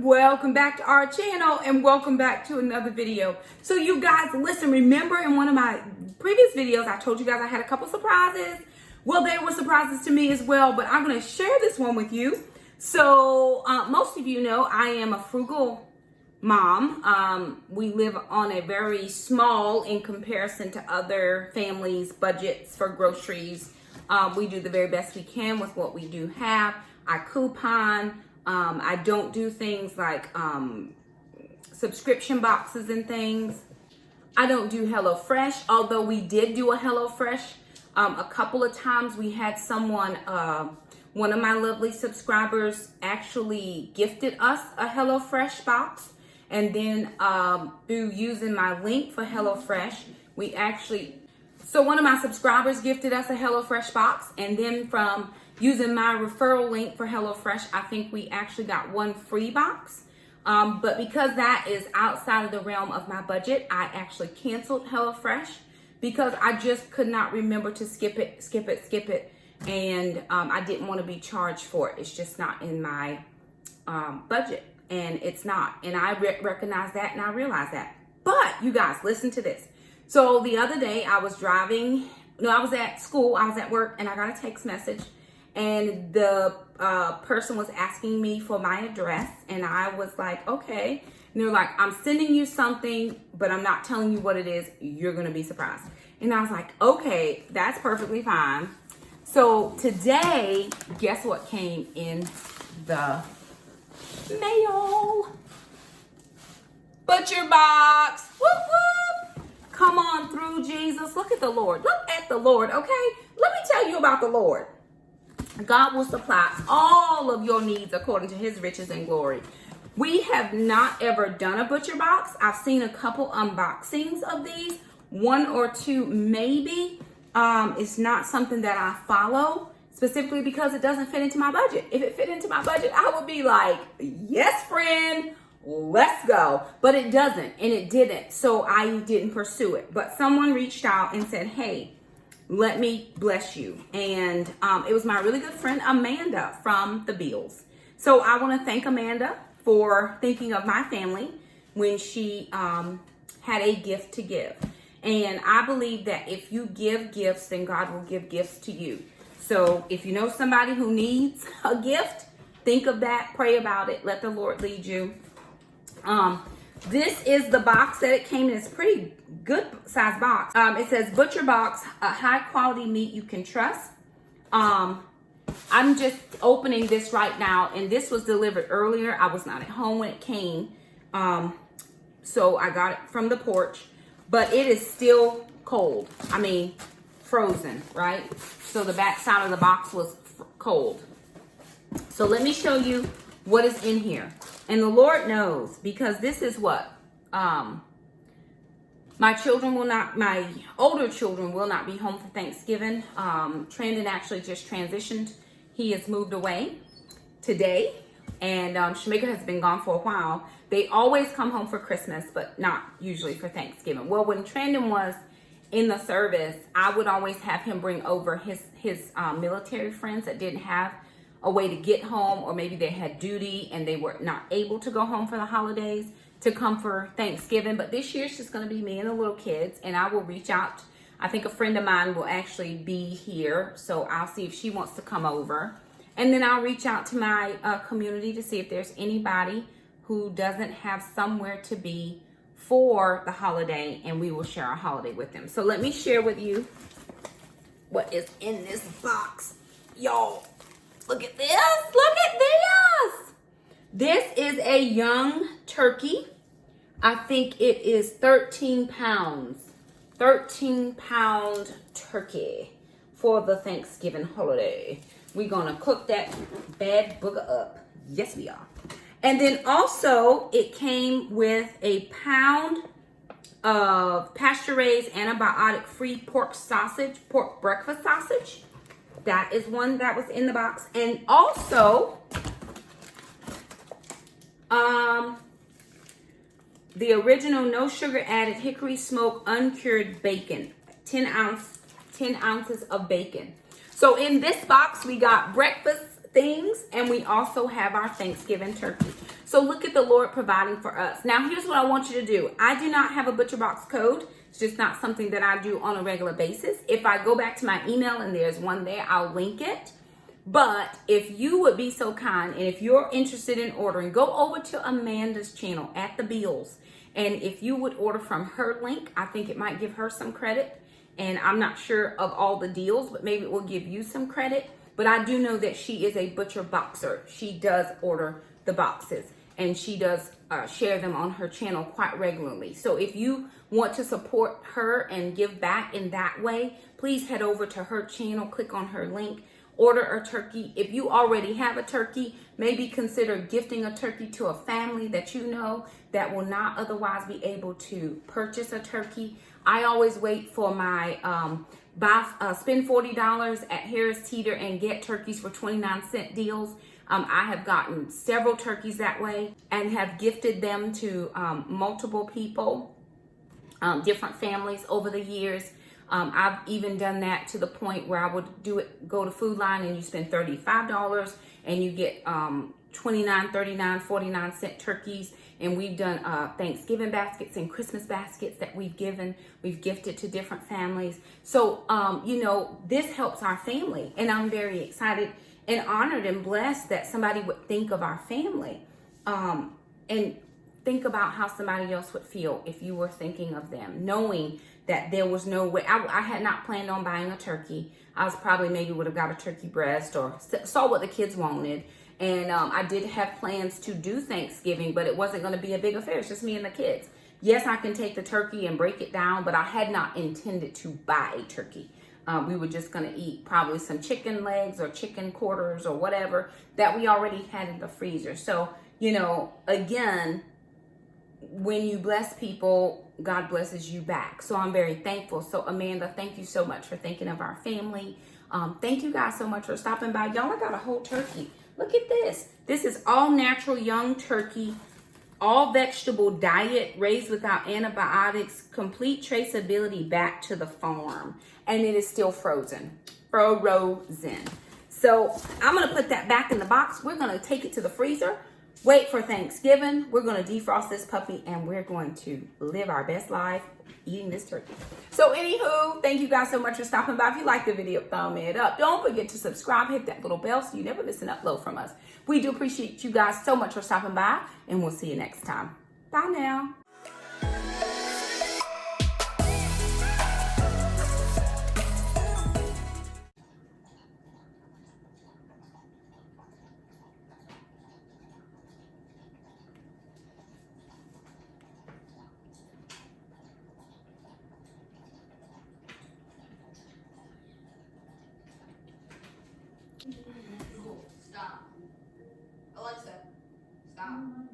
welcome back to our channel and welcome back to another video. So you guys, listen, remember in one of my previous videos I told you guys I had a couple surprises. Well, they were surprises to me as well, but I'm going to share this one with you. So most of you know I am a frugal mom. We live on a very small, in comparison to other families, budgets for groceries. We do the very best we can with what we do have. I coupon. I don't do things like subscription boxes and things. I don't do HelloFresh, although we did do a HelloFresh a couple of times. We had someone, one of my lovely subscribers actually gifted us a HelloFresh box. And then through using my link for HelloFresh, so one of my subscribers gifted us a HelloFresh box. And then from using my referral link for HelloFresh, I think we actually got one free box. But because that is outside of the realm of my budget, I actually canceled HelloFresh because I just could not remember to skip it. And I didn't want to be charged for it. It's just not in my budget, and it's not. And I recognize that and I realize that. But you guys, listen to this. So the other day I was I was at school, I was at work, and I got a text message. And the person was asking me for my address, and I was like, okay. And they're like, I'm sending you something, but I'm not telling you what it is. You're going to be surprised. And I was like, okay, that's perfectly fine. So today, guess what came in the mail? Butcher box. Whoop, whoop. Come on through, Jesus. Look at the Lord. Look at the Lord, okay? Let me tell you about the Lord. God will supply all of your needs according to his riches and glory. We have not ever done a butcher box. I've seen a couple unboxings of these, one or two maybe. It's not something that I follow specifically because it doesn't fit into my budget. If it fit into my budget, I would be like, yes, friend, let's go. But it doesn't, and it didn't. So I didn't pursue it. But someone reached out and said, hey, let me bless you. And it was my really good friend, Amanda from the Bills. So I want to thank Amanda for thinking of my family when she had a gift to give. And I believe that if you give gifts, then God will give gifts to you. So if you know somebody who needs a gift, think of that, pray about it, let the Lord lead you. This is the box that it came in. It's a pretty good size box. It says butcher box, a high quality meat you can trust. I'm just opening this right now, and this was delivered earlier. I was not at home when it came. So I got it from the porch, but it is still cold. I mean, frozen, right? So the back side of the box was cold. So let me show you what is in here. And the Lord knows, because this is what my older children will not be home for Thanksgiving. Trandon actually just transitioned. He has moved away today, and Shakema has been gone for a while. They always come home for Christmas, but not usually for Thanksgiving. Well, when Trandon was in the service, I would always have him bring over his military friends that didn't have a way to get home, or maybe they had duty and they were not able to go home for the holidays, to come for Thanksgiving. But this year it's just going to be me and the little kids, and I will reach out. I think a friend of mine will actually be here, so I'll see if she wants to come over. And then I'll reach out to my community to see if there's anybody who doesn't have somewhere to be for the holiday, and we will share a holiday with them. So let me share with you what is in this box, y'all. Look at this. Look at this. This is a young turkey. I think it is 13 pounds. 13-pound turkey for the Thanksgiving holiday. We're going to cook that bad booger up. Yes, we are. And then also, it came with a pound of pasture-raised, antibiotic-free pork breakfast sausage. That is one that was in the box. And also, the original no sugar added hickory smoked uncured bacon. 10 ounces of bacon. So in this box, we got breakfast things, and we also have our Thanksgiving turkey. So look at the Lord providing for us. Now, here's what I want you to do. I do not have a ButcherBox code. It's just not something that I do on a regular basis. If I go back to my email and there's one there, I'll link it. But if you would be so kind, and if you're interested in ordering, go over to Amanda's channel at the Bills. And if you would order from her link, I think it might give her some credit. And I'm not sure of all the deals, but maybe it will give you some credit. But I do know that she is a butcher boxer. She does order the boxes, and she does share them on her channel quite regularly. So if you want to support her and give back in that way, please head over to her channel, click on her link, order a turkey. If you already have a turkey, maybe consider gifting a turkey to a family that you know that will not otherwise be able to purchase a turkey. I always wait for my spend $40 at Harris Teeter and get turkeys for 29-cent deals. I have gotten several turkeys that way and have gifted them to multiple people, different families over the years. I've even done that to the point where I would go to Food Line and you spend $35 and you get 29, 39, 49-cent turkeys. And we've done Thanksgiving baskets and Christmas baskets that we've gifted to different families. So, you know, this helps our family. And I'm very excited and honored and blessed that somebody would think of our family. And think about how somebody else would feel if you were thinking of them, knowing that there was no way. I had not planned on buying a turkey. I was probably maybe would have got a turkey breast or saw what the kids wanted. And I did have plans to do Thanksgiving, but it wasn't going to be a big affair. It's just me and the kids. Yes, I can take the turkey and break it down, but I had not intended to buy a turkey. We were just going to eat probably some chicken legs or chicken quarters or whatever that we already had in the freezer. So, you know, again, when you bless people, God blesses you back. So I'm very thankful. So Amanda, thank you so much for thinking of our family. Thank you guys so much for stopping by. Y'all, I got a whole turkey. Look at this. This is all natural young turkey, all vegetable diet, raised without antibiotics, complete traceability back to the farm. And it is still frozen. Frozen. So I'm going to put that back in the box. We're going to take it to the freezer. Wait for Thanksgiving. We're going to defrost this puppy and we're going to live our best life eating this turkey. So anywho, thank you guys so much for stopping by. If you like the video, thumb it up. Don't forget to subscribe, hit that little bell so you never miss an upload from us. We do appreciate you guys so much for stopping by, and we'll see you next time. Bye now. Stop. Alexa, stop.